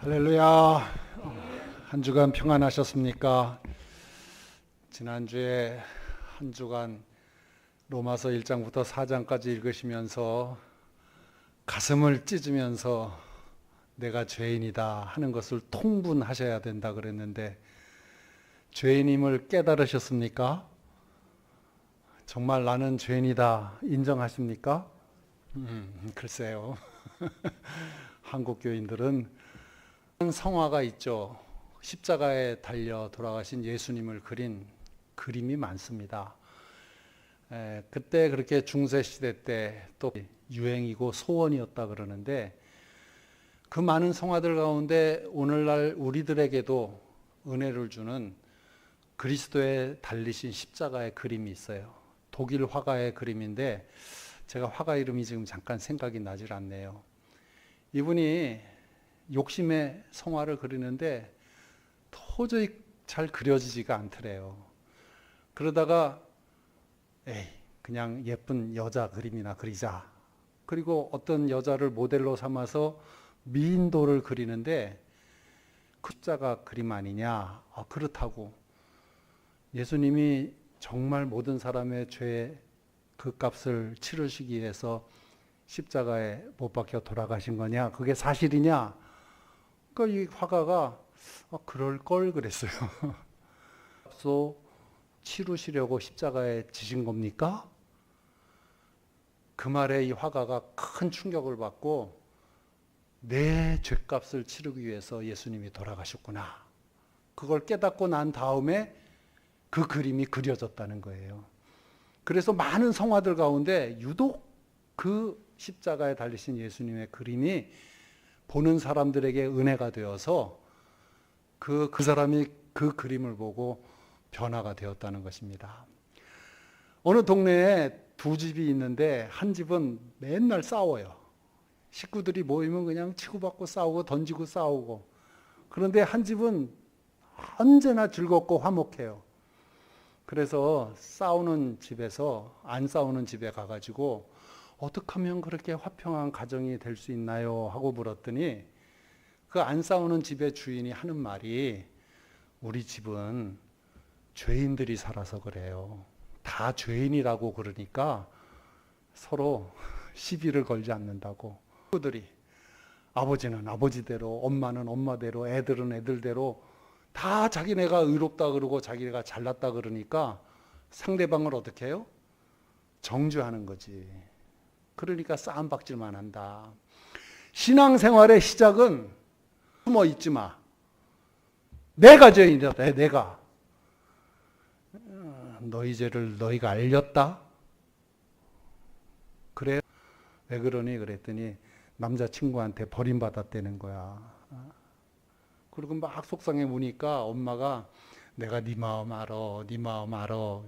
할렐루야. 한 주간 평안하셨습니까? 지난주에 한 주간 로마서 1장부터 4장까지 읽으시면서 가슴을 찢으면서 내가 죄인이다 하는 것을 통분하셔야 된다 그랬는데 죄인임을 깨달으셨습니까? 정말 나는 죄인이다 인정하십니까? 글쎄요. 한국 교인들은 성화가 있죠. 십자가에 달려 돌아가신 예수님을 그린 그림이 많습니다. 그때 그렇게 중세시대 때 또 유행이고 소원이었다 그러는데 그 많은 성화들 가운데 오늘날 우리들에게도 은혜를 주는 그리스도의 달리신 십자가의 그림이 있어요. 독일 화가의 그림인데 제가 화가 이름이 지금 잠깐 생각이 나질 않네요. 이분이 욕심의 성화를 그리는데 도저히 잘 그려지지가 않더래요. 그러다가 그냥 예쁜 여자 그림이나 그리자. 그리고 어떤 여자를 모델로 삼아서 미인도를 그리는데 십자가 그림 아니냐? 그렇다고. 예수님이 정말 모든 사람의 죄의 그 값을 치르시기 위해서 십자가에 못 박혀 돌아가신 거냐? 그게 사실이냐? 그러니까 이 화가가 그럴 걸 그랬어요. 값을 치르시려고 십자가에 지신 겁니까? 그 말에 이 화가가 큰 충격을 받고 내 죄값을 치르기 위해서 예수님이 돌아가셨구나. 그걸 깨닫고 난 다음에 그 그림이 그려졌다는 거예요. 그래서 많은 성화들 가운데 유독 그 십자가에 달리신 예수님의 그림이 보는 사람들에게 은혜가 되어서 그 사람이 그 그림을 보고 변화가 되었다는 것입니다. 어느 동네에 두 집이 있는데 한 집은 맨날 싸워요. 식구들이 모이면 그냥 치고받고 싸우고 던지고 싸우고. 그런데 한 집은 언제나 즐겁고 화목해요. 그래서 싸우는 집에서 안 싸우는 집에 가가지고 어떻게 하면 그렇게 화평한 가정이 될 수 있나요? 하고 물었더니 그 안 싸우는 집의 주인이 하는 말이 우리 집은 죄인들이 살아서 그래요. 다 죄인이라고 그러니까 서로 시비를 걸지 않는다고. 친구들이 아버지는 아버지대로, 엄마는 엄마대로, 애들은 애들대로 다 자기네가 의롭다 그러고 자기네가 잘났다 그러니까 상대방을 어떻게 해요? 정죄하는 거지. 그러니까 싸움박질만 한다. 신앙생활의 시작은 숨어 있지 마. 내가 죄인이다. 내가. 너희 죄를 너희가 알렸다? 그래? 왜 그러니? 그랬더니 남자친구한테 버림받았다는 거야. 그리고 막 속상해 우니까 엄마가 내가 네 마음 알아. 네 마음 알아.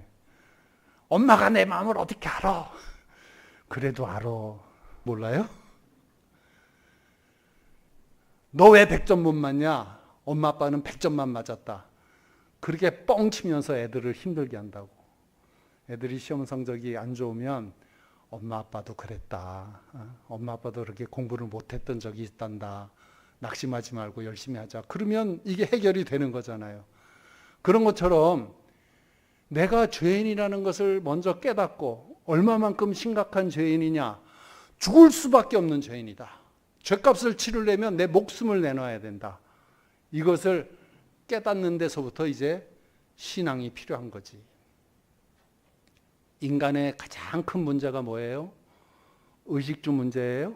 엄마가 내 마음을 어떻게 알아? 그래도 알아. 몰라요? 너 왜 100점 못 맞냐? 엄마 아빠는 100점만 맞았다. 그렇게 뻥 치면서 애들을 힘들게 한다고. 애들이 시험 성적이 안 좋으면 엄마 아빠도 그랬다. 엄마 아빠도 그렇게 공부를 못했던 적이 있단다. 낙심하지 말고 열심히 하자. 그러면 이게 해결이 되는 거잖아요. 그런 것처럼 내가 죄인이라는 것을 먼저 깨닫고 얼마만큼 심각한 죄인이냐. 죽을 수밖에 없는 죄인이다. 죄값을 치르려면 내 목숨을 내놔야 된다. 이것을 깨닫는 데서부터 이제 신앙이 필요한 거지. 인간의 가장 큰 문제가 뭐예요? 의식주 문제예요.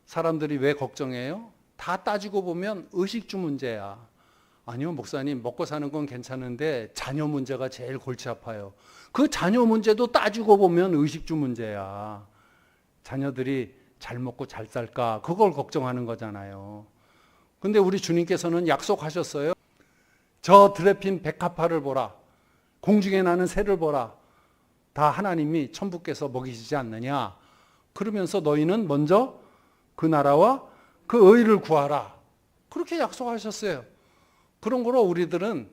사람들이 왜 걱정해요? 다 따지고 보면 의식주 문제야. 아니요, 목사님, 먹고 사는 건 괜찮은데 자녀 문제가 제일 골치 아파요. 그 자녀 문제도 따지고 보면 의식주 문제야. 자녀들이 잘 먹고 잘 살까? 그걸 걱정하는 거잖아요. 근데 우리 주님께서는 약속하셨어요. 저 드레핀 백합화를 보라. 공중에 나는 새를 보라. 다 하나님이 천부께서 먹이시지 않느냐. 그러면서 너희는 먼저 그 나라와 그 의를 구하라. 그렇게 약속하셨어요. 그런 거로 우리들은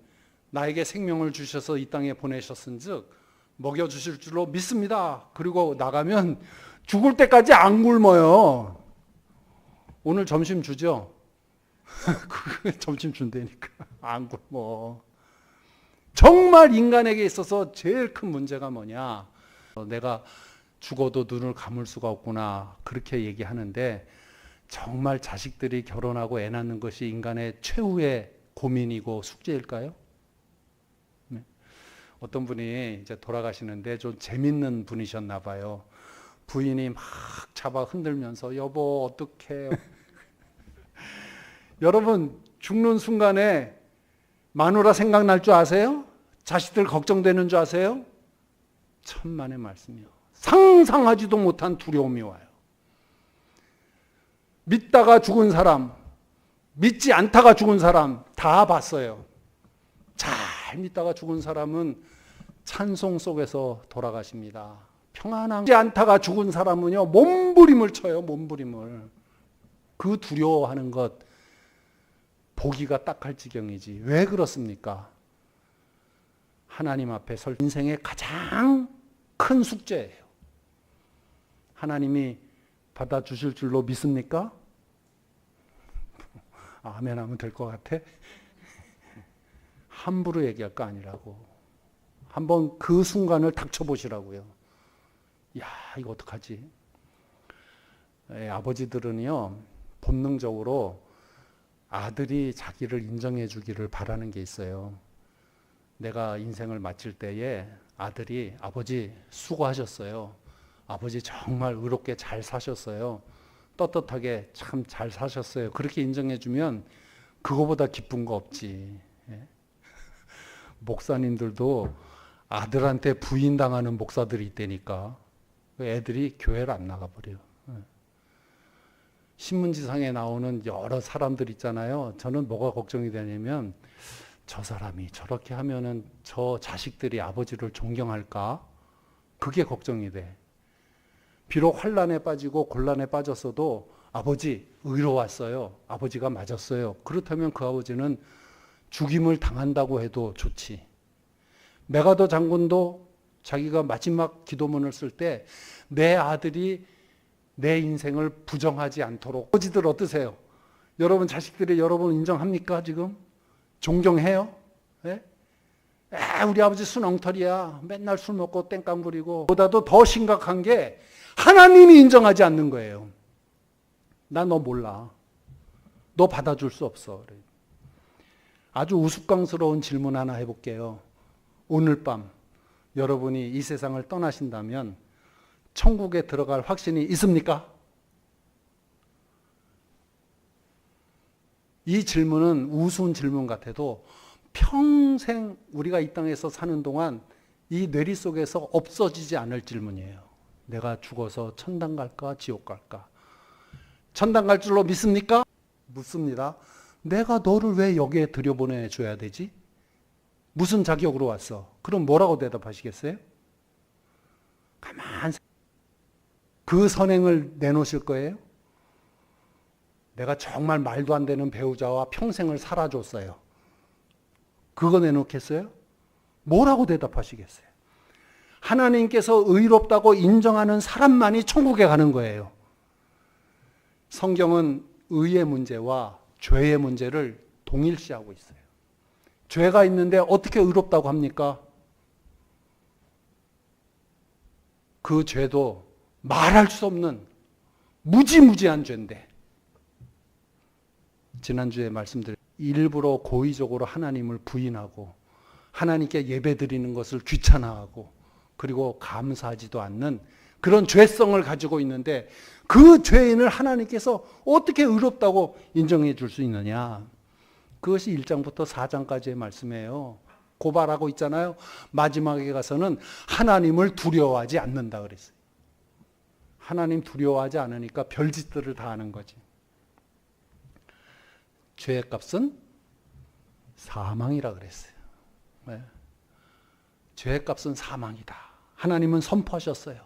나에게 생명을 주셔서 이 땅에 보내셨은즉 먹여주실 줄로 믿습니다. 그리고 나가면 죽을 때까지 안 굶어요. 오늘 점심 주죠? 점심 준다니까. 안 굶어. 정말 인간에게 있어서 제일 큰 문제가 뭐냐? 내가 죽어도 눈을 감을 수가 없구나. 그렇게 얘기하는데 정말 자식들이 결혼하고 애 낳는 것이 인간의 최후의 고민이고 숙제일까요? 네. 어떤 분이 이제 돌아가시는데 좀 재밌는 분이셨나 봐요. 부인이 막 잡아 흔들면서 여보 어떡해. 여러분 죽는 순간에 마누라 생각날 줄 아세요? 자식들 걱정되는 줄 아세요? 천만의 말씀이요. 상상하지도 못한 두려움이 와요. 믿다가 죽은 사람, 믿지 않다가 죽은 사람 다 봤어요. 잘 믿다가 죽은 사람은 찬송 속에서 돌아가십니다. 평안하지 않다가 죽은 사람은요, 몸부림을 쳐요, 몸부림을. 그 두려워하는 것, 보기가 딱할 지경이지. 왜 그렇습니까? 하나님 앞에 설 인생의 가장 큰 숙제예요. 하나님이 받아주실 줄로 믿습니까? 아멘 하면 될 것 같아? 함부로 얘기할 거 아니라고. 한번 그 순간을 닥쳐보시라고요. 야, 이거 어떡하지? 아버지들은요, 본능적으로 아들이 자기를 인정해 주기를 바라는 게 있어요. 내가 인생을 마칠 때에 아들이 아버지 수고하셨어요. 아버지 정말 의롭게 잘 사셨어요. 떳떳하게 참 잘 사셨어요. 그렇게 인정해 주면 그거보다 기쁜 거 없지. 예? 목사님들도 아들한테 부인당하는 목사들이 있다니까. 애들이 교회를 안 나가버려요. 예. 신문지상에 나오는 여러 사람들 있잖아요. 저는 뭐가 걱정이 되냐면 저 사람이 저렇게 하면은 저 자식들이 아버지를 존경할까? 그게 걱정이 돼. 비록 환난에 빠지고 곤란에 빠졌어도 아버지 의로웠어요. 아버지가 맞았어요. 그렇다면 그 아버지는 죽임을 당한다고 해도 좋지. 메가더 장군도 자기가 마지막 기도문을 쓸 때 내 아들이 내 인생을 부정하지 않도록. 아버지들 어떠세요? 여러분 자식들이 여러분 인정합니까 지금? 존경해요? 예? 우리 아버지 술 엉터리야. 맨날 술 먹고 땡깡 부리고. 보다도 더 심각한 게 하나님이 인정하지 않는 거예요. 나 너 몰라. 너 받아줄 수 없어. 그래. 아주 우스꽝스러운 질문 하나 해볼게요. 오늘 밤 여러분이 이 세상을 떠나신다면 천국에 들어갈 확신이 있습니까? 이 질문은 우스운 질문 같아도 평생 우리가 이 땅에서 사는 동안 이 뇌리 속에서 없어지지 않을 질문이에요. 내가 죽어서 천당 갈까 지옥 갈까? 천당 갈 줄로 믿습니까? 묻습니다. 내가 너를 왜 여기에 들여보내줘야 되지? 무슨 자격으로 왔어? 그럼 뭐라고 대답하시겠어요? 가만 그 선행을 내놓으실 거예요? 내가 정말 말도 안 되는 배우자와 평생을 살아줬어요. 그거 내놓겠어요? 뭐라고 대답하시겠어요? 하나님께서 의롭다고 인정하는 사람만이 천국에 가는 거예요. 성경은 의의 문제와 죄의 문제를 동일시하고 있어요. 죄가 있는데 어떻게 의롭다고 합니까? 그 죄도 말할 수 없는 무지무지한 죄인데 지난주에 말씀드린 일부러 고의적으로 하나님을 부인하고 하나님께 예배드리는 것을 귀찮아하고 그리고 감사하지도 않는 그런 죄성을 가지고 있는데 그 죄인을 하나님께서 어떻게 의롭다고 인정해 줄 수 있느냐. 그것이 1장부터 4장까지의 말씀이에요. 고발하고 있잖아요. 마지막에 가서는 하나님을 두려워하지 않는다 그랬어요. 하나님 두려워하지 않으니까 별짓들을 다 하는 거지. 죄의 값은 사망이라 그랬어요. 네. 죄의 값은 사망이다. 하나님은 선포하셨어요.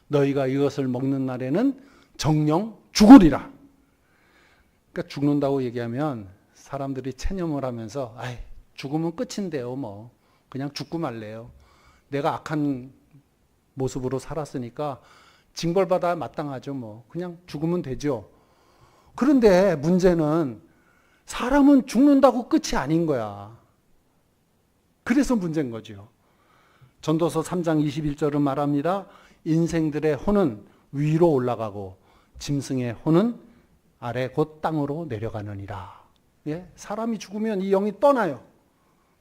너희가 이것을 먹는 날에는 정령 죽으리라. 그러니까 죽는다고 얘기하면 사람들이 체념을 하면서 아이, 죽으면 끝인데요. 뭐 그냥 죽고 말래요. 내가 악한 모습으로 살았으니까 징벌받아야 마땅하죠. 뭐 그냥 죽으면 되죠. 그런데 문제는 사람은 죽는다고 끝이 아닌 거야. 그래서 문제인 거죠. 전도서 3장 21절은 말합니다. 인생들의 혼은 위로 올라가고 짐승의 혼은 아래 곧 땅으로 내려가느니라. 예? 사람이 죽으면 이 영이 떠나요.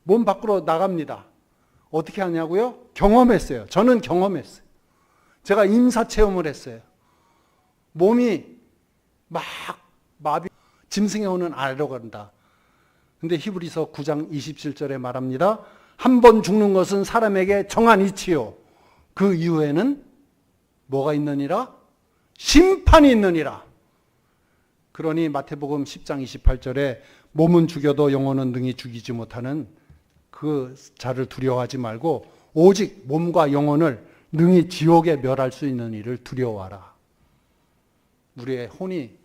몸 밖으로 나갑니다. 어떻게 하냐고요? 경험했어요. 저는 경험했어요. 제가 임사체험을 했어요. 몸이 막 마비, 짐승의 혼은 아래로 간다. 근데 히브리서 9장 27절에 말합니다. 한 번 죽는 것은 사람에게 정한 이치요. 그 이후에는 뭐가 있느니라? 심판이 있느니라. 그러니 마태복음 10장 28절에 몸은 죽여도 영혼은 능히 죽이지 못하는 그 자를 두려워하지 말고 오직 몸과 영혼을 능히 지옥에 멸할 수 있는 이를 두려워하라. 우리의 혼이,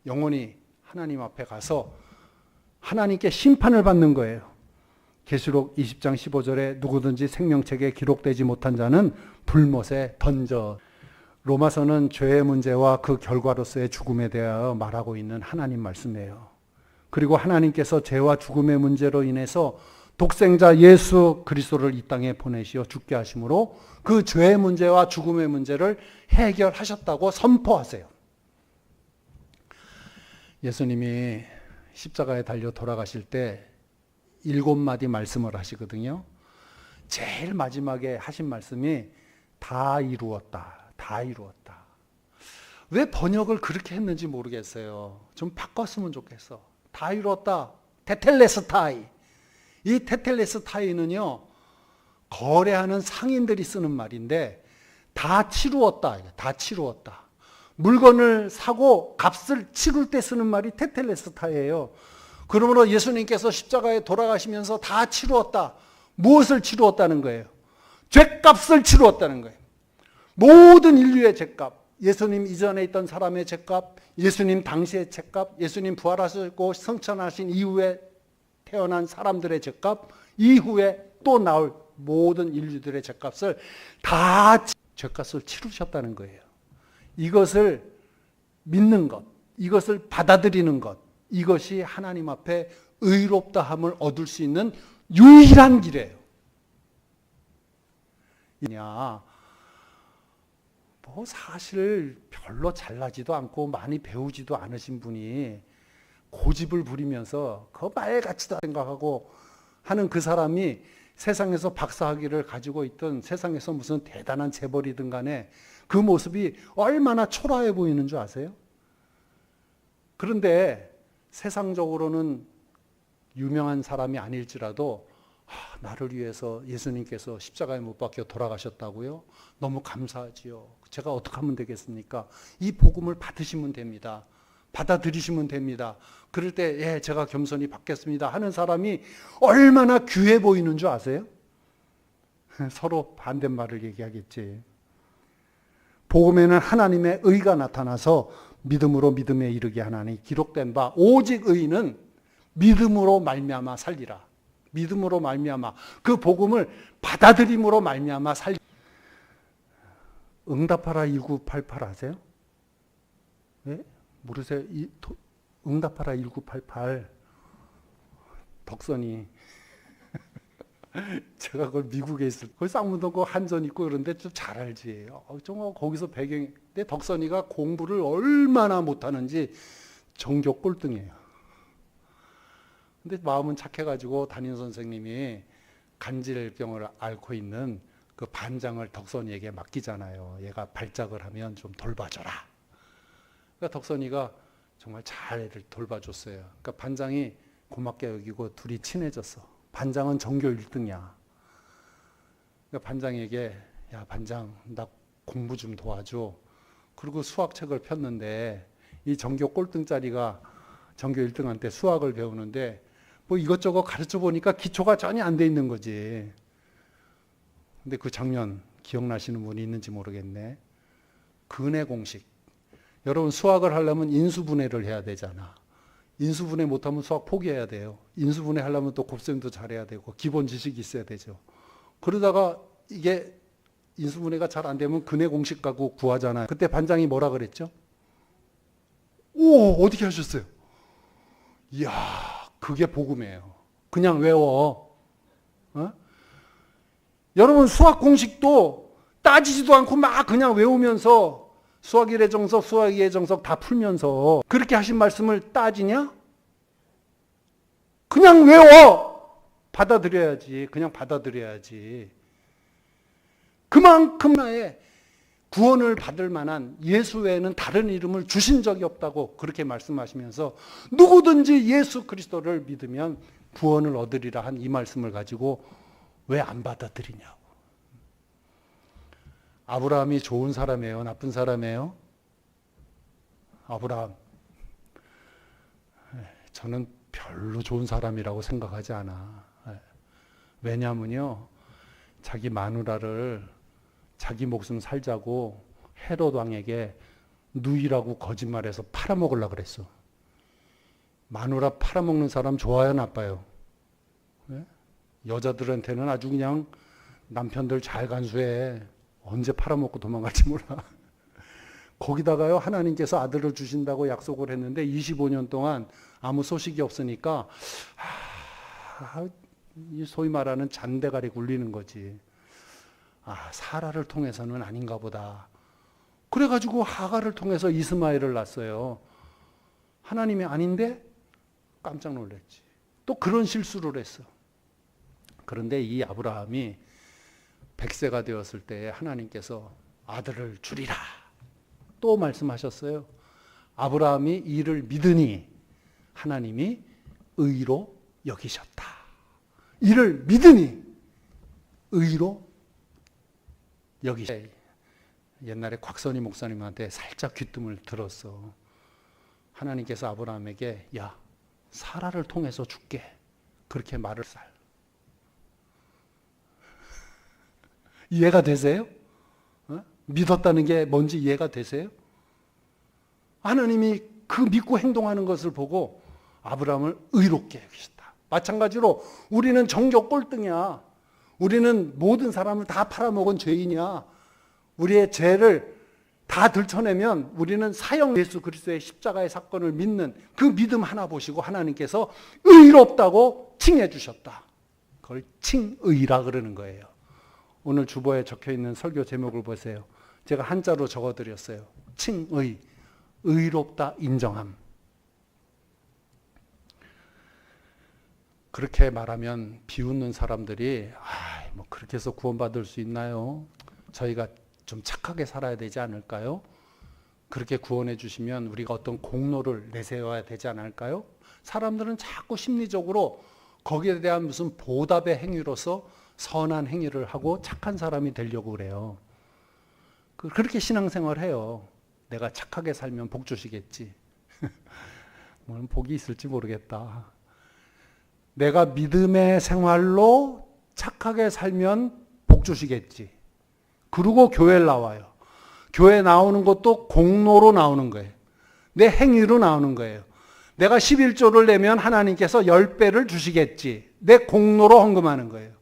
영혼이 하나님 앞에 가서 하나님께 심판을 받는 거예요. 계시록 20장 15절에 누구든지 생명책에 기록되지 못한 자는 불못에 던져. 로마서는 죄의 문제와 그 결과로서의 죽음에 대하여 말하고 있는 하나님 말씀이에요. 그리고 하나님께서 죄와 죽음의 문제로 인해서 독생자 예수 그리스도를 이 땅에 보내시어 죽게 하심으로 그 죄의 문제와 죽음의 문제를 해결하셨다고 선포하세요. 예수님이 십자가에 달려 돌아가실 때 7마디 말씀을 하시거든요. 제일 마지막에 하신 말씀이 다 이루었다. 다 이루었다. 왜 번역을 그렇게 했는지 모르겠어요. 좀 바꿨으면 좋겠어. 다 이루었다. 테텔레스타이. 이 테텔레스타이는요, 거래하는 상인들이 쓰는 말인데, 다 치루었다. 다 치루었다. 물건을 사고 값을 치룰 때 쓰는 말이 테텔레스타이예요. 그러므로 예수님께서 십자가에 돌아가시면서 다 치루었다. 무엇을 치루었다는 거예요? 죄값을 치루었다는 거예요. 모든 인류의 죄값, 예수님 이전에 있던 사람의 죄값, 예수님 당시의 죄값, 예수님 부활하시고 성천하신 이후에 태어난 사람들의 죄값, 이후에 또 나올 모든 인류들의 죄값을 다 죄값을 치르셨다는 거예요. 이것을 믿는 것, 이것을 받아들이는 것, 이것이 하나님 앞에 의롭다함을 얻을 수 있는 유일한 길이에요. 뭐 사실 별로 잘나지도 않고 많이 배우지도 않으신 분이 고집을 부리면서 그 말같이도 생각하고 하는 그 사람이 세상에서 박사학위를 가지고 있던 세상에서 무슨 대단한 재벌이든 간에 그 모습이 얼마나 초라해 보이는 줄 아세요? 그런데 세상적으로는 유명한 사람이 아닐지라도 나를 위해서 예수님께서 십자가에 못 박혀 돌아가셨다고요? 너무 감사하지요. 제가 어떻게 하면 되겠습니까? 이 복음을 받으시면 됩니다. 받아들이시면 됩니다. 그럴 때 예, 제가 겸손히 받겠습니다 하는 사람이 얼마나 귀해 보이는 줄 아세요? 서로 반대말을 얘기하겠지. 복음에는 하나님의 의가 나타나서 믿음으로 믿음에 이르게 하나니 기록된 바 오직 의인은 믿음으로 말미암아 살리라. 믿음으로 말미암아 그 복음을 받아들임으로 말미암아 살리. 응답하라 1988 아세요? 예? 모르세요? 응답하라 1988 덕선이 제가 그걸 미국에 있을 때 쌍문동 한전 있고 그런데 좀 잘 알지. 정말 거기서 배경이. 근데 덕선이가 공부를 얼마나 못하는지 전교 꼴등이에요. 근데 마음은 착해가지고 담임 선생님이 간질병을 앓고 있는 그 반장을 덕선이에게 맡기잖아요. 얘가 발작을 하면 좀 돌봐줘라. 그러니까 덕선이가 정말 잘 애를 돌봐줬어요. 그러니까 반장이 고맙게 여기고 둘이 친해졌어. 반장은 전교 1등이야. 그러니까 반장에게 야 반장 나 공부 좀 도와줘. 그리고 수학책을 폈는데 이 전교 꼴등짜리가 전교 1등한테 수학을 배우는데 뭐 이것저것 가르쳐 보니까 기초가 전혀 안 돼 있는 거지. 근데 그 장면 기억나시는 분이 있는지 모르겠네. 근해 공식. 여러분 수학을 하려면 인수분해를 해야 되잖아. 인수분해 못하면 수학 포기해야 돼요. 인수분해 하려면 또 곱셈도 잘해야 되고 기본 지식이 있어야 되죠. 그러다가 이게 인수분해가 잘 안 되면 근해 공식 갖고 구하잖아요. 그때 반장이 뭐라 그랬죠? 오 어떻게 하셨어요? 이야 그게 복음이에요. 그냥 외워. 어? 여러분 수학 공식도 따지지도 않고 막 그냥 외우면서 수학 1의 정석, 수학 2의 정석 다 풀면서 그렇게 하신 말씀을 따지냐? 그냥 외워! 받아들여야지. 그냥 받아들여야지. 그만큼 나의 구원을 받을 만한 예수 외에는 다른 이름을 주신 적이 없다고 그렇게 말씀하시면서 누구든지 예수 그리스도를 믿으면 구원을 얻으리라 한 이 말씀을 가지고 왜 안 받아들이냐고. 아브라함이 좋은 사람이에요? 나쁜 사람이에요? 아브라함. 저는 별로 좋은 사람이라고 생각하지 않아. 왜냐하면요, 자기 마누라를 자기 목숨 살자고 헤롯 왕에게 누이라고 거짓말해서 팔아먹으려고 그랬어. 마누라 팔아먹는 사람 좋아요, 나빠요? 여자들한테는 아주 그냥 남편들 잘 간수해. 언제 팔아먹고 도망갈지 몰라. 거기다가요, 하나님께서 아들을 주신다고 약속을 했는데 25년 동안 아무 소식이 없으니까 소위 말하는 잔대가리 굴리는 거지. 사라를 통해서는 아닌가 보다. 그래가지고 하가를 통해서 이스마엘을 낳았어요. 하나님이 아닌데 깜짝 놀랐지. 또 그런 실수를 했어. 그런데 이 아브라함이 100세가 되었을 때 하나님께서 아들을 주리라 또 말씀하셨어요. 아브라함이 이를 믿으니 하나님이 의로 여기셨다. 이를 믿으니 의로 여기셨다. 옛날에 곽선희 목사님한테 살짝 귀뜸을 들었어. 하나님께서 아브라함에게 야, 사라를 통해서 줄게. 그렇게 말을 살. 이해가 되세요? 믿었다는 게 뭔지 이해가 되세요? 하나님이 그 믿고 행동하는 것을 보고 아브라함을 의롭게 여기셨다. 마찬가지로 우리는 정교 꼴등이야. 우리는 모든 사람을 다 팔아먹은 죄인이야. 우리의 죄를 다 들춰내면 우리는 사형 예수 그리스도의 십자가의 사건을 믿는 그 믿음 하나 보시고 하나님께서 의롭다고 칭해 주셨다. 그걸 칭의라 그러는 거예요. 오늘 주보에 적혀있는 설교 제목을 보세요. 제가 한자로 적어드렸어요. 칭의, 의롭다 인정함. 그렇게 말하면 비웃는 사람들이 뭐 그렇게 해서 구원받을 수 있나요? 저희가 좀 착하게 살아야 되지 않을까요? 그렇게 구원해 주시면 우리가 어떤 공로를 내세워야 되지 않을까요? 사람들은 자꾸 심리적으로 거기에 대한 무슨 보답의 행위로서 선한 행위를 하고 착한 사람이 되려고 그래요. 그렇게 신앙생활 해요. 내가 착하게 살면 복 주시겠지. 물론 복이 있을지 모르겠다. 내가 믿음의 생활로 착하게 살면 복 주시겠지. 그리고 교회를 나와요. 교회 나오는 것도 공로로 나오는 거예요. 내 행위로 나오는 거예요. 내가 11조를 내면 하나님께서 10배를 주시겠지. 내 공로로 헌금하는 거예요.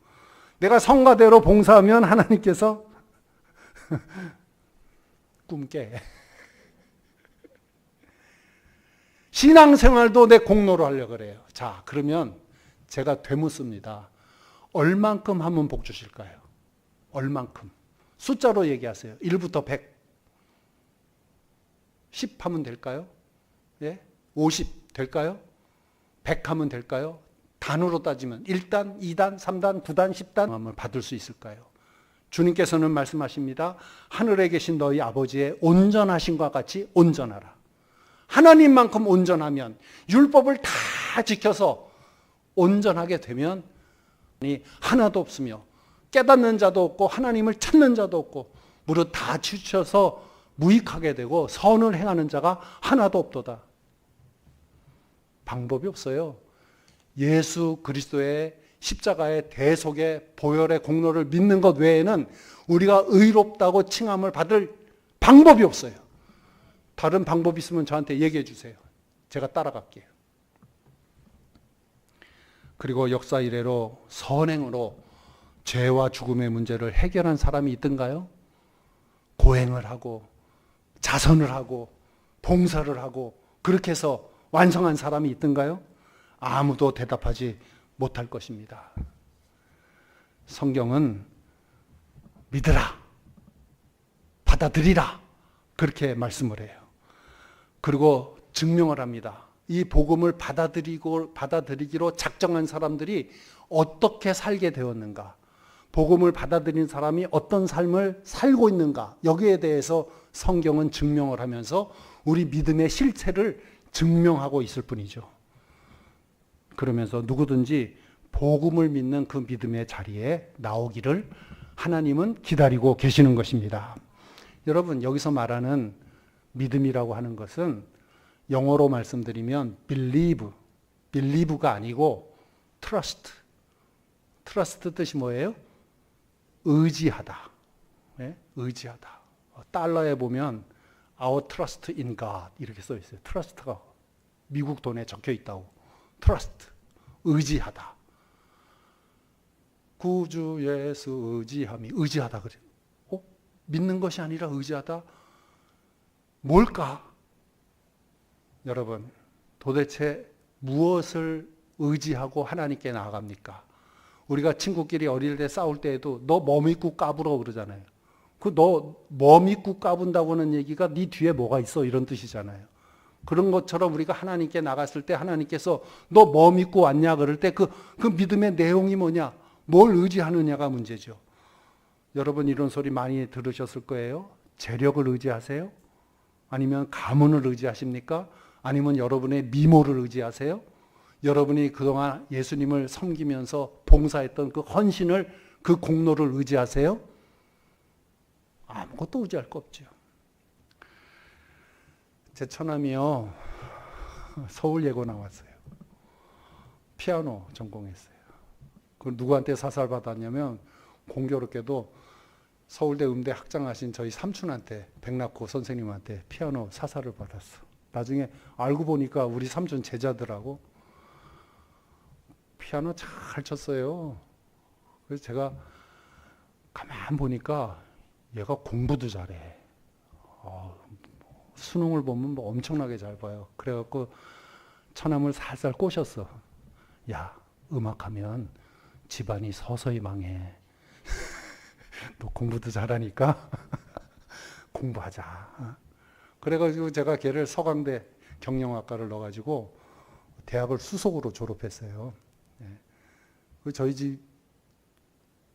내가 성가대로 봉사하면 하나님께서 꿈깨. 신앙생활도 내 공로로 하려고 그래요. 자, 그러면 제가 되묻습니다. 얼만큼 하면 복 주실까요? 얼만큼? 숫자로 얘기하세요. 1부터 100. 10 하면 될까요? 예? 50 될까요? 100 하면 될까요? 단으로 따지면 1단, 2단, 3단, 9단, 10단 받을 수 있을까요? 주님께서는 말씀하십니다. 하늘에 계신 너희 아버지의 온전하심과 같이 온전하라. 하나님만큼 온전하면 율법을 다 지켜서 온전하게 되면 하나도 없으며 깨닫는 자도 없고 하나님을 찾는 자도 없고 무릇 다 지쳐서 무익하게 되고 선을 행하는 자가 하나도 없도다. 방법이 없어요. 예수 그리스도의 십자가의 대속의 보혈의 공로를 믿는 것 외에는 우리가 의롭다고 칭함을 받을 방법이 없어요. 다른 방법이 있으면 저한테 얘기해 주세요. 제가 따라갈게요. 그리고 역사 이래로 선행으로 죄와 죽음의 문제를 해결한 사람이 있던가요? 고행을 하고 자선을 하고 봉사를 하고 그렇게 해서 완성한 사람이 있던가요? 아무도 대답하지 못할 것입니다. 성경은 믿으라, 받아들이라 그렇게 말씀을 해요. 그리고 증명을 합니다. 이 복음을 받아들이기로 작정한 사람들이 어떻게 살게 되었는가, 복음을 받아들인 사람이 어떤 삶을 살고 있는가, 여기에 대해서 성경은 증명을 하면서 우리 믿음의 실체를 증명하고 있을 뿐이죠. 그러면서 누구든지 복음을 믿는 그 믿음의 자리에 나오기를 하나님은 기다리고 계시는 것입니다. 여러분, 여기서 말하는 믿음이라고 하는 것은 영어로 말씀드리면 believe가 아니고 trust. trust 뜻이 뭐예요? 의지하다. 네? 의지하다. 달러에 보면 our trust in God 이렇게 써 있어요. trust가 미국 돈에 적혀 있다고. trust, 의지하다. 구주 예수 의지함이 의지하다 그래요. 믿는 것이 아니라 의지하다? 뭘까? 여러분, 도대체 무엇을 의지하고 하나님께 나아갑니까? 우리가 친구끼리 어릴 때 싸울 때에도 너 뭐 믿고 까불어 그러잖아요. 그 너 뭐 믿고 까분다고는 얘기가 네 뒤에 뭐가 있어 이런 뜻이잖아요. 그런 것처럼 우리가 하나님께 나갔을 때 하나님께서 너 뭐 믿고 왔냐 그럴 때 그 믿음의 내용이 뭐냐, 뭘 의지하느냐가 문제죠. 여러분 이런 소리 많이 들으셨을 거예요. 재력을 의지하세요? 아니면 가문을 의지하십니까? 아니면 여러분의 미모를 의지하세요? 여러분이 그동안 예수님을 섬기면서 봉사했던 그 헌신을, 그 공로를 의지하세요? 아무것도 의지할 거 없죠. 제 처남이요, 서울예고 나왔어요. 피아노 전공했어요. 그걸 누구한테 사살받았냐면 공교롭게도 서울대 음대 학장하신 저희 삼촌한테, 백낙호 선생님한테 피아노 사살을 받았어. 나중에 알고 보니까 우리 삼촌 제자들하고 피아노 잘 쳤어요. 그래서 제가 가만 보니까 얘가 공부도 잘해. 수능을 보면 뭐 엄청나게 잘 봐요. 그래갖고 처남을 살살 꼬셨어. 야, 음악하면 집안이 서서히 망해. 너 공부도 잘하니까 공부하자. 그래가지고 제가 걔를 서강대 경영학과를 넣어가지고 대학을 수석으로 졸업했어요. 저희 집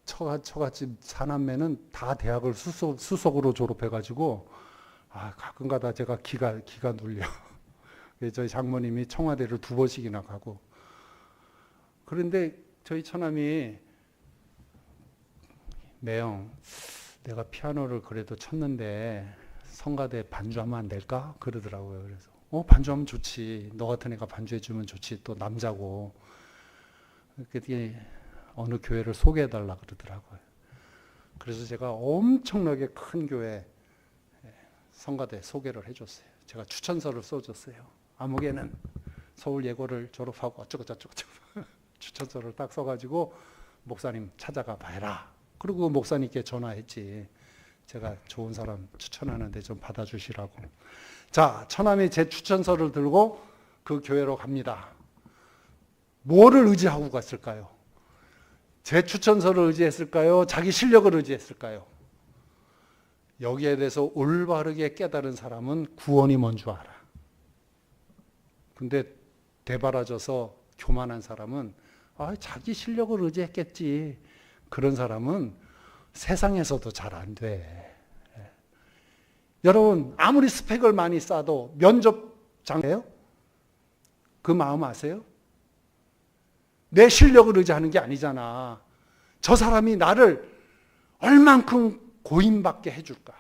처갓집 사남매는 다 대학을 수석으로 졸업해가지고 가끔가다 제가 기가 눌려. 저희 장모님이 청와대를 2번씩이나 가고. 그런데 저희 처남이 매영, 내가 피아노를 그래도 쳤는데 성가대 반주하면 안 될까? 그러더라고요. 그래서 반주하면 좋지. 너 같은 애가 반주해주면 좋지. 또 남자고. 그게 어느 교회를 소개해달라 그러더라고요. 그래서 제가 엄청나게 큰 교회 성가대 소개를 해줬어요. 제가 추천서를 써줬어요. 아무개는 서울예고를 졸업하고 어쩌고저쩌고 추천서를 딱 써가지고 목사님 찾아가 봐라. 그리고 목사님께 전화했지. 제가 좋은 사람 추천하는데 좀 받아주시라고. 자, 처남이 제 추천서를 들고 그 교회로 갑니다. 뭐를 의지하고 갔을까요? 제 추천서를 의지했을까요? 자기 실력을 의지했을까요? 여기에 대해서 올바르게 깨달은 사람은 구원이 뭔 줄 알아. 근데 대바라져서 교만한 사람은 자기 실력을 의지했겠지. 그런 사람은 세상에서도 잘 안 돼. 여러분 아무리 스펙을 많이 쌓아도 면접 장애요? 그 마음 아세요? 내 실력을 의지하는 게 아니잖아. 저 사람이 나를 얼만큼 고임받게 해줄까?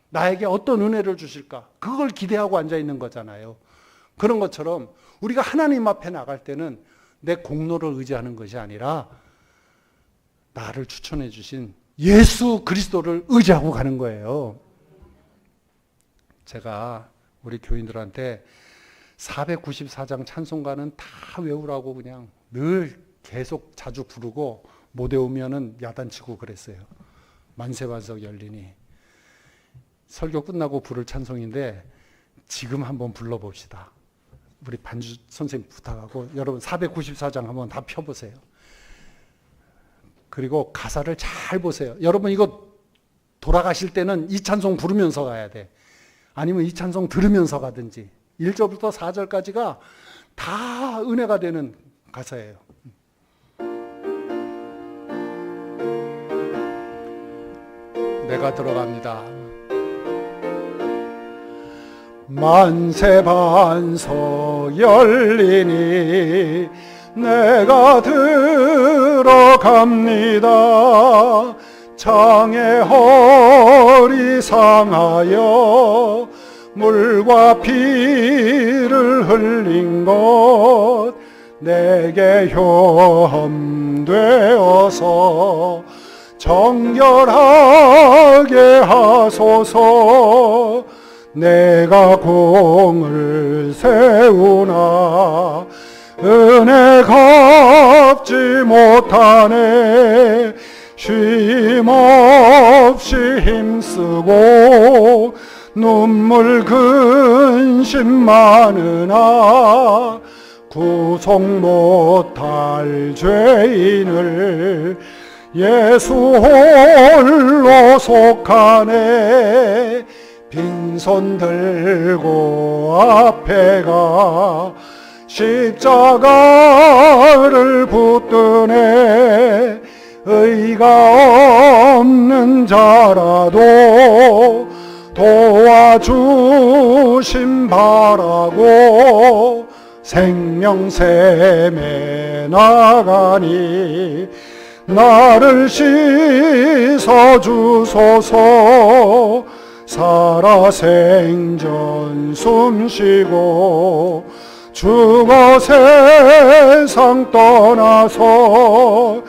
나에게 어떤 은혜를 주실까? 그걸 기대하고 앉아있는 거잖아요. 그런 것처럼 우리가 하나님 앞에 나갈 때는 내 공로를 의지하는 것이 아니라 나를 추천해 주신 예수 그리스도를 의지하고 가는 거예요. 제가 우리 교인들한테 494장 찬송가는 다 외우라고 그냥 늘 계속 자주 부르고 못 외우면은 야단치고 그랬어요. 만세반석 열리니. 설교 끝나고 부를 찬송인데 지금 한번 불러봅시다. 우리 반주 선생님 부탁하고 여러분 494장 한번 다 펴보세요. 그리고 가사를 잘 보세요. 여러분 이거 돌아가실 때는 이 찬송 부르면서 가야 돼. 아니면 이 찬송 들으면서 가든지. 1절부터 4절까지가 다 은혜가 되는 가사예요. 내가 들어갑니다. 만세반석 열리니 내가 들어갑니다. 창의 허리 상하여 물과 피를 흘린 것 내게 혐되어서 정결하게 하소서. 내가 공을 세우나 은혜 갚지 못하네. 쉼없이 힘쓰고 눈물 근심 많으나 구속 못할 죄인을 예수 홀로 속하네. 빈손 들고 앞에 가 십자가를 붙드네. 의가 없는 자라도 도와주심 바라고 생명샘에 나가니 나를 씻어주소서. 살아 생전 숨쉬고 죽어 세상 떠나서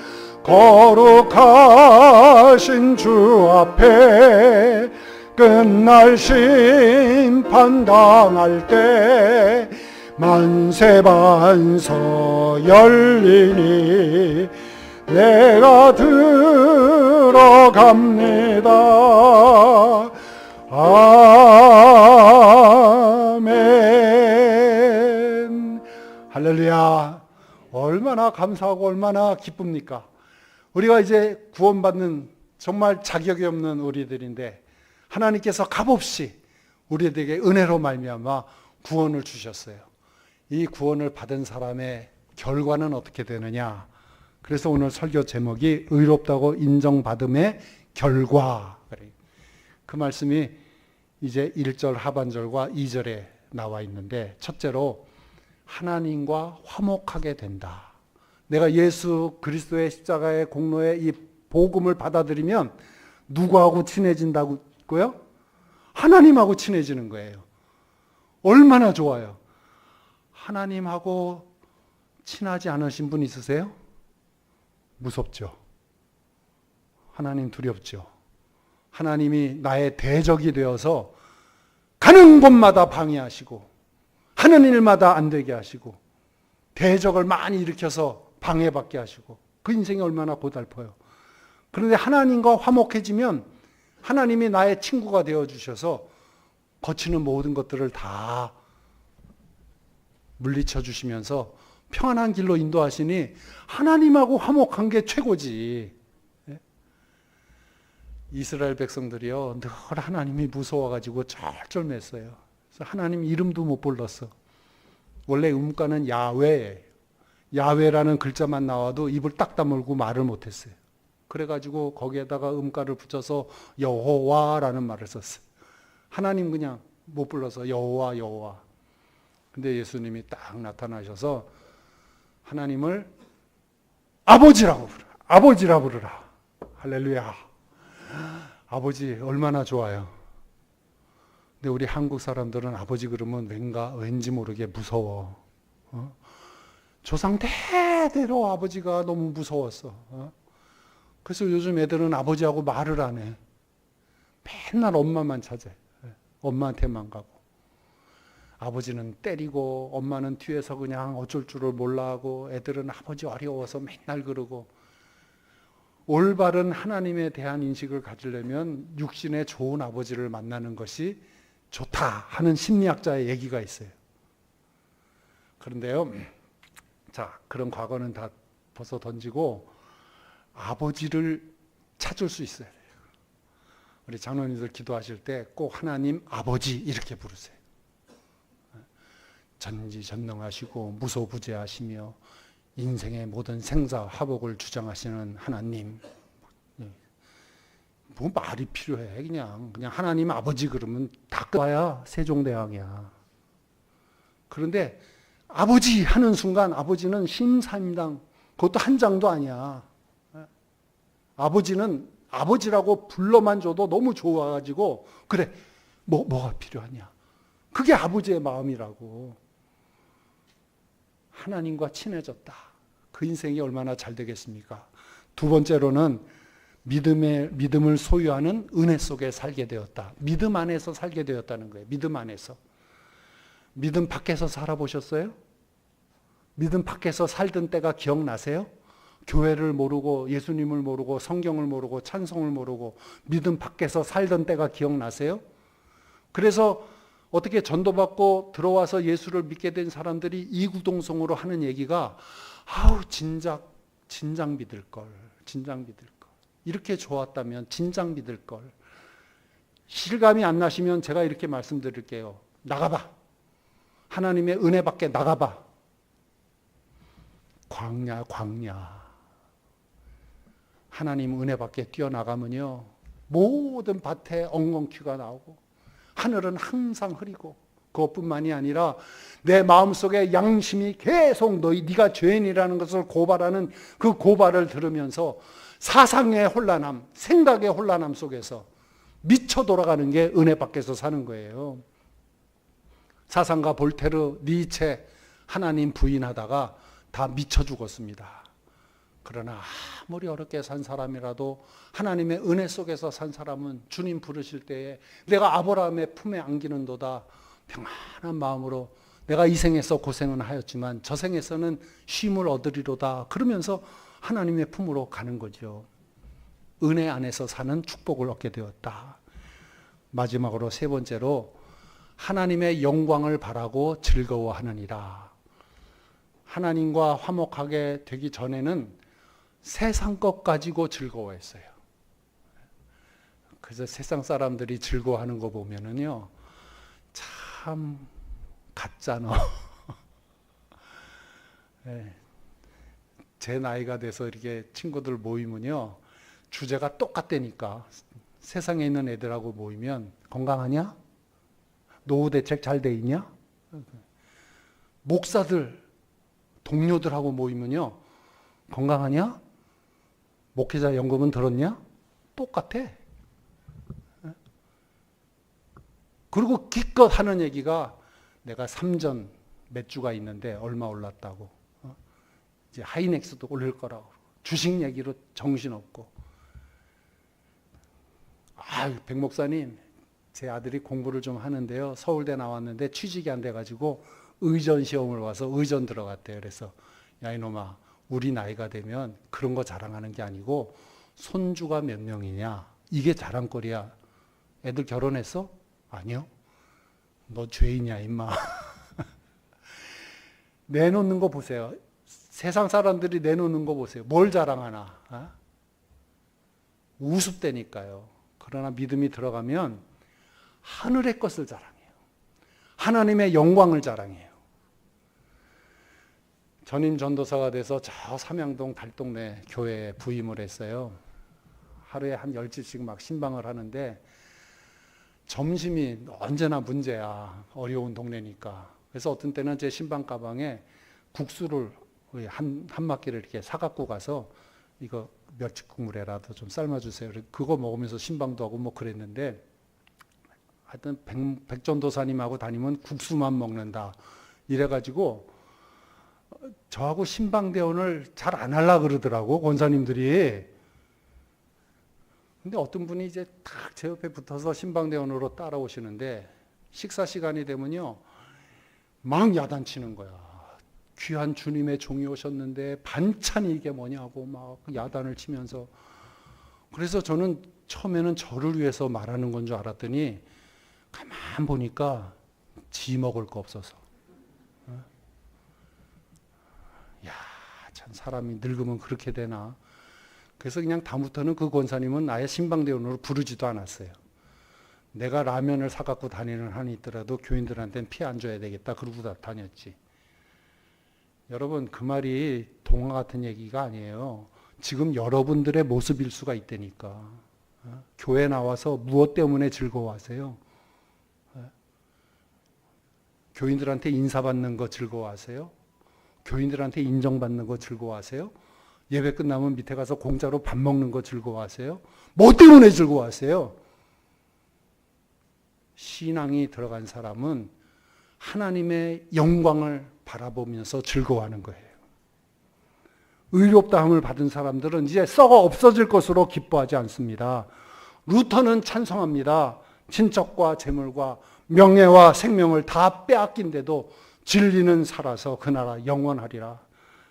거룩하신 주 앞에 끝날 심판 당할 때 만세반석 열리니 내가 들어갑니다. 아멘. 할렐루야. 얼마나 감사하고 얼마나 기쁩니까? 우리가 이제 구원받는 정말 자격이 없는 우리들인데 하나님께서 값없이 우리에게 은혜로 말미암아 구원을 주셨어요. 이 구원을 받은 사람의 결과는 어떻게 되느냐? 그래서 오늘 설교 제목이 의롭다고 인정받음의 결과. 그 말씀이 이제 1절 하반절과 2절에 나와 있는데, 첫째로 하나님과 화목하게 된다. 내가 예수 그리스도의 십자가의 공로의 이 복음을 받아들이면 누구하고 친해진다고요? 하나님하고 친해지는 거예요. 얼마나 좋아요. 하나님하고 친하지 않으신 분 있으세요? 무섭죠. 하나님 두렵죠. 하나님이 나의 대적이 되어서 가는 곳마다 방해하시고 하는 일마다 안 되게 하시고 대적을 많이 일으켜서 방해받게 하시고 그 인생이 얼마나 고달퍼요. 그런데 하나님과 화목해지면 하나님이 나의 친구가 되어주셔서 거치는 모든 것들을 다 물리쳐 주시면서 평안한 길로 인도하시니 하나님하고 화목한 게 최고지. 이스라엘 백성들이요, 늘 하나님이 무서워가지고 쩔쩔맸어요. 그래서 하나님 이름도 못 불렀어. 원래 음가는 야훼예요. 야훼라는 글자만 나와도 입을 딱 다물고 말을 못했어요. 그래가지고 거기에다가 음가를 붙여서 여호와라는 말을 썼어요. 하나님 그냥 못 불러서 여호와 여호와. 근데 예수님이 딱 나타나셔서 하나님을 아버지라고 부르라. 아버지라 부르라. 할렐루야. 아버지 얼마나 좋아요. 근데 우리 한국 사람들은 아버지 그러면 왠지 모르게 무서워. 조상 대대로 아버지가 너무 무서웠어. 그래서 요즘 애들은 아버지하고 말을 안 해. 맨날 엄마만 찾아. 엄마한테만 가고. 아버지는 때리고 엄마는 뒤에서 그냥 어쩔 줄을 몰라 하고 애들은 아버지 어려워서 맨날 그러고. 올바른 하나님에 대한 인식을 가지려면 육신의 좋은 아버지를 만나는 것이 좋다 하는 심리학자의 얘기가 있어요. 그런데요, 자, 그런 과거는 다 벗어 던지고 아버지를 찾을 수 있어야 돼요. 우리 장로님들 기도하실 때 꼭 하나님 아버지 이렇게 부르세요. 전지전능하시고 무소부재하시며 인생의 모든 생사화복을 주장하시는 하나님. 뭐 말이 필요해. 그냥 하나님 아버지 그러면 다 끝나야 세종대왕이야. 그런데 아버지 하는 순간 아버지는 심사임당, 그것도 한 장도 아니야. 아버지는 아버지라고 불러만 줘도 너무 좋아가지고 그래 뭐가 필요하냐. 그게 아버지의 마음이라고. 하나님과 친해졌다. 그 인생이 얼마나 잘 되겠습니까? 두 번째로는 믿음을 소유하는 은혜 속에 살게 되었다. 믿음 안에서 살게 되었다는 거예요. 믿음 안에서. 믿음 밖에서 살아보셨어요? 믿음 밖에서 살던 때가 기억나세요? 교회를 모르고 예수님을 모르고 성경을 모르고 찬송을 모르고 믿음 밖에서 살던 때가 기억나세요? 그래서 어떻게 전도받고 들어와서 예수를 믿게 된 사람들이 이구동성으로 하는 얘기가 아우 진작 믿을 걸. 이렇게 좋았다면 진작 믿을 걸. 실감이 안 나시면 제가 이렇게 말씀드릴게요. 나가봐. 하나님의 은혜 밖에 나가봐. 광야. 하나님 은혜 밖에 뛰어나가면요. 모든 밭에 엉겅퀴가 나오고 하늘은 항상 흐리고 그것뿐만이 아니라 내 마음속에 양심이 계속 네가 죄인이라는 것을 고발하는 그 고발을 들으면서 사상의 혼란함, 생각의 혼란함 속에서 미쳐 돌아가는 게 은혜 밖에서 사는 거예요. 사상가 볼테르, 니체 하나님 부인하다가 다 미쳐 죽었습니다. 그러나 아무리 어렵게 산 사람이라도 하나님의 은혜 속에서 산 사람은 주님 부르실 때에 내가 아브라함의 품에 안기는도다 평안한 마음으로 내가 이 생에서 고생은 하였지만 저 생에서는 쉼을 얻으리로다 그러면서 하나님의 품으로 가는 거죠. 은혜 안에서 사는 축복을 얻게 되었다. 마지막으로 세 번째로 하나님의 영광을 바라고 즐거워하느니라. 하나님과 화목하게 되기 전에는 세상 것 가지고 즐거워했어요. 그래서 세상 사람들이 즐거워하는 거 보면은요, 참 같잖아. 네. 제 나이가 돼서 이렇게 친구들 모이면요, 주제가 똑같다니까. 세상에 있는 애들하고 모이면 건강하냐? 노후 대책 잘 돼 있냐? 목사들, 동료들하고 모이면요, 건강하냐? 목회자 연금은 들었냐? 똑같아. 그리고 기껏 하는 얘기가 내가 3전 맥주가 있는데 얼마 올랐다고. 이제 하이넥스도 올릴 거라고. 주식 얘기로 정신없고. 백 목사님, 제 아들이 공부를 좀 하는데요. 서울대 나왔는데 취직이 안 돼가지고 의전 시험을 와서 의전 들어갔대요. 그래서 야 이놈아, 우리 나이가 되면 그런 거 자랑하는 게 아니고 손주가 몇 명이냐 이게 자랑거리야. 애들 결혼했어? 아니요. 너 죄인이야 임마. 내놓는 거 보세요. 세상 사람들이 내놓는 거 보세요. 뭘 자랑하나? 어? 우습다니까요. 그러나 믿음이 들어가면 하늘의 것을 자랑해요. 하나님의 영광을 자랑해요. 전임 전도사가 돼서 저 삼양동 달동네 교회에 부임을 했어요. 하루에 한 10집씩 막 신방을 하는데 점심이 언제나 문제야. 어려운 동네니까. 그래서 어떤 때는 제 신방 가방에 국수를 한 바퀴를 이렇게 사갖고 가서 이거 멸치국물에라도 좀 삶아주세요. 그거 먹으면서 신방도 하고 뭐 그랬는데 하여튼 백전도사님하고 다니면 국수만 먹는다. 이래가지고 저하고 신방대원을 잘 안 하려고 그러더라고, 권사님들이. 근데 어떤 분이 이제 탁 제 옆에 붙어서 신방대원으로 따라오시는데 식사 시간이 되면요, 막 야단치는 거야. 귀한 주님의 종이 오셨는데 반찬이 이게 뭐냐고 막 야단을 치면서. 그래서 저는 처음에는 저를 위해서 말하는 건 줄 알았더니 가만 보니까 지 먹을 거 없어서. 참 사람이 늙으면 그렇게 되나. 그래서 그냥 다음부터는 그 권사님은 아예 신방대원으로 부르지도 않았어요. 내가 라면을 사갖고 다니는 한이 있더라도 교인들한테는 피 안 줘야 되겠다 그러고 다 다녔지. 여러분, 그 말이 동화 같은 얘기가 아니에요. 지금 여러분들의 모습일 수가 있다니까. 교회 나와서 무엇 때문에 즐거워하세요? 교인들한테 인사받는 거 즐거워하세요? 교인들한테 인정받는 거 즐거워하세요? 예배 끝나면 밑에 가서 공짜로 밥 먹는 거 즐거워하세요? 뭐 때문에 즐거워하세요? 신앙이 들어간 사람은 하나님의 영광을 바라보면서 즐거워하는 거예요. 의롭다함을 받은 사람들은 이제 썩어 없어질 것으로 기뻐하지 않습니다. 루터는 찬성합니다. 친척과 재물과 명예와 생명을 다 빼앗긴데도 진리는 살아서 그 나라 영원하리라.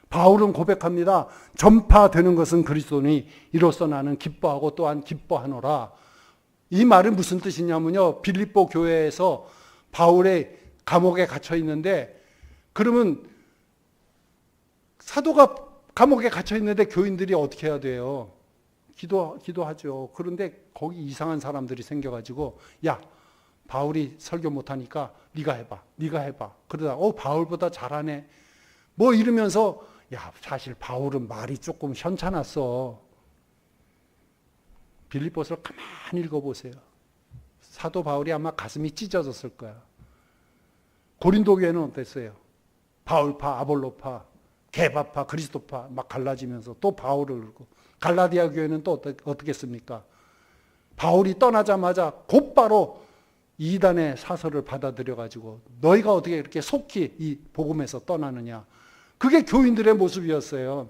바울은 고백합니다. 전파되는 것은 그리스도니 이로써 나는 기뻐하고 또한 기뻐하노라. 이 말은 무슨 뜻이냐면요. 빌립보 교회에서 바울의 감옥에 갇혀 있는데, 그러면 사도가 감옥에 갇혀 있는데 교인들이 어떻게 해야 돼요? 기도하죠. 그런데 거기 이상한 사람들이 생겨가지고, 야, 바울이 설교 못하니까 네가 해봐. 그러다 바울보다 잘하네. 뭐 이러면서, 야, 사실 바울은 말이 조금 현찮았어. 빌립보서를 가만히 읽어보세요. 사도 바울이 아마 가슴이 찢어졌을 거야. 고린도 교회는 어땠어요? 바울파, 아볼로파, 게바파, 그리스도파 막 갈라지면서 또 바울을 그러고, 갈라디아 교회는 또 어떻겠습니까? 바울이 떠나자마자 곧바로 이단의 사설을 받아들여가지고 너희가 어떻게 이렇게 속히 이 복음에서 떠나느냐. 그게 교인들의 모습이었어요.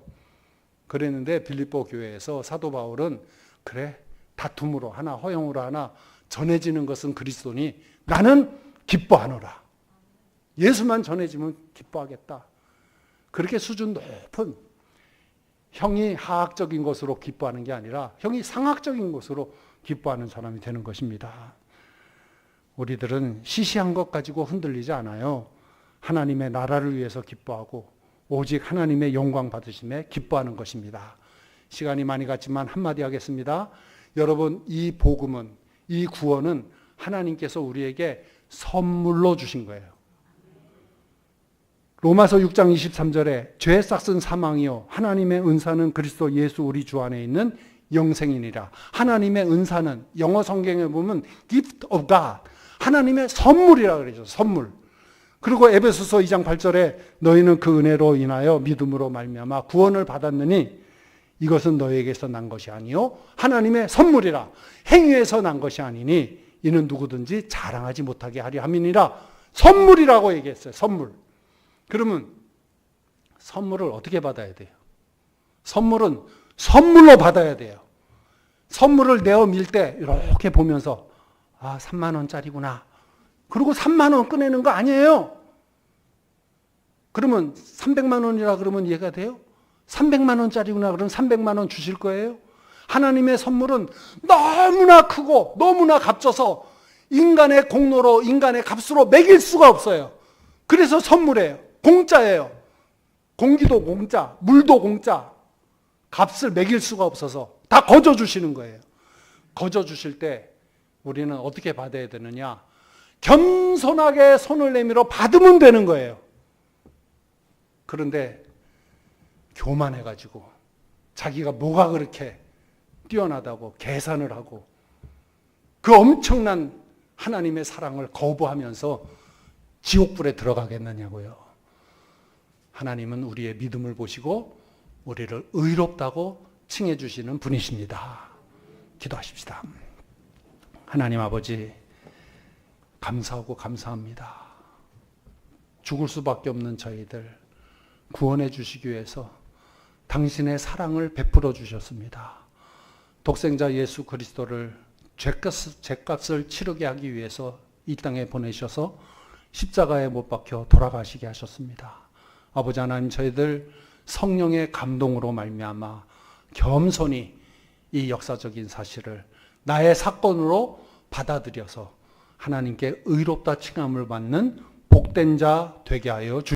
그랬는데 빌립보 교회에서 사도 바울은 그래, 다툼으로 하나 허용으로 하나 전해지는 것은 그리스도니 나는 기뻐하노라. 예수만 전해지면 기뻐하겠다. 그렇게 수준 높은, 형이 하학적인 것으로 기뻐하는 게 아니라 형이 상학적인 것으로 기뻐하는 사람이 되는 것입니다. 우리들은 시시한 것 가지고 흔들리지 않아요. 하나님의 나라를 위해서 기뻐하고 오직 하나님의 영광 받으심에 기뻐하는 것입니다. 시간이 많이 갔지만 한마디 하겠습니다. 여러분, 이 복음은, 이 구원은 하나님께서 우리에게 선물로 주신 거예요. 로마서 6장 23절에 죄 싹은 사망이요 하나님의 은사는 그리스도 예수 우리 주 안에 있는 영생이니라. 하나님의 은사는 영어 성경에 보면 gift of God, 하나님의 선물이라 그러죠. 선물. 그리고 에베소서 2장 8절에 너희는 그 은혜로 인하여 믿음으로 말미암아 구원을 받았느니 이것은 너희에게서 난 것이 아니요 하나님의 선물이라. 행위에서 난 것이 아니니 이는 누구든지 자랑하지 못하게 하려 함이니라. 선물이라고 얘기했어요. 선물. 그러면 선물을 어떻게 받아야 돼요? 선물은 선물로 받아야 돼요. 선물을 내어 밀 때 이렇게 보면서 3만 원짜리구나. 그리고 3만 원 꺼내는 거 아니에요. 그러면 300만 원이라 그러면 이해가 돼요? 300만 원짜리구나 그러면 300만 원 주실 거예요? 하나님의 선물은 너무나 크고 너무나 값져서 인간의 공로로, 인간의 값으로 매길 수가 없어요. 그래서 선물이에요. 공짜예요. 공기도 공짜, 물도 공짜. 값을 매길 수가 없어서 다 거저 주시는 거예요. 거저 주실 때 우리는 어떻게 받아야 되느냐? 겸손하게 손을 내밀어 받으면 되는 거예요. 그런데 교만해가지고 자기가 뭐가 그렇게 뛰어나다고 계산을 하고 그 엄청난 하나님의 사랑을 거부하면서 지옥불에 들어가겠느냐고요. 하나님은 우리의 믿음을 보시고 우리를 의롭다고 칭해 주시는 분이십니다. 기도하십시다. 하나님 아버지, 감사하고 감사합니다. 죽을 수밖에 없는 저희들 구원해 주시기 위해서 당신의 사랑을 베풀어 주셨습니다. 독생자 예수 그리스도를 죄값을 치르게 하기 위해서 이 땅에 보내셔서 십자가에 못 박혀 돌아가시게 하셨습니다. 아버지 하나님, 저희들 성령의 감동으로 말미암아 겸손히 이 역사적인 사실을 나의 사건으로 받아들여서 하나님께 의롭다 칭함을 받는 복된 자 되게 하여 주시옵소서.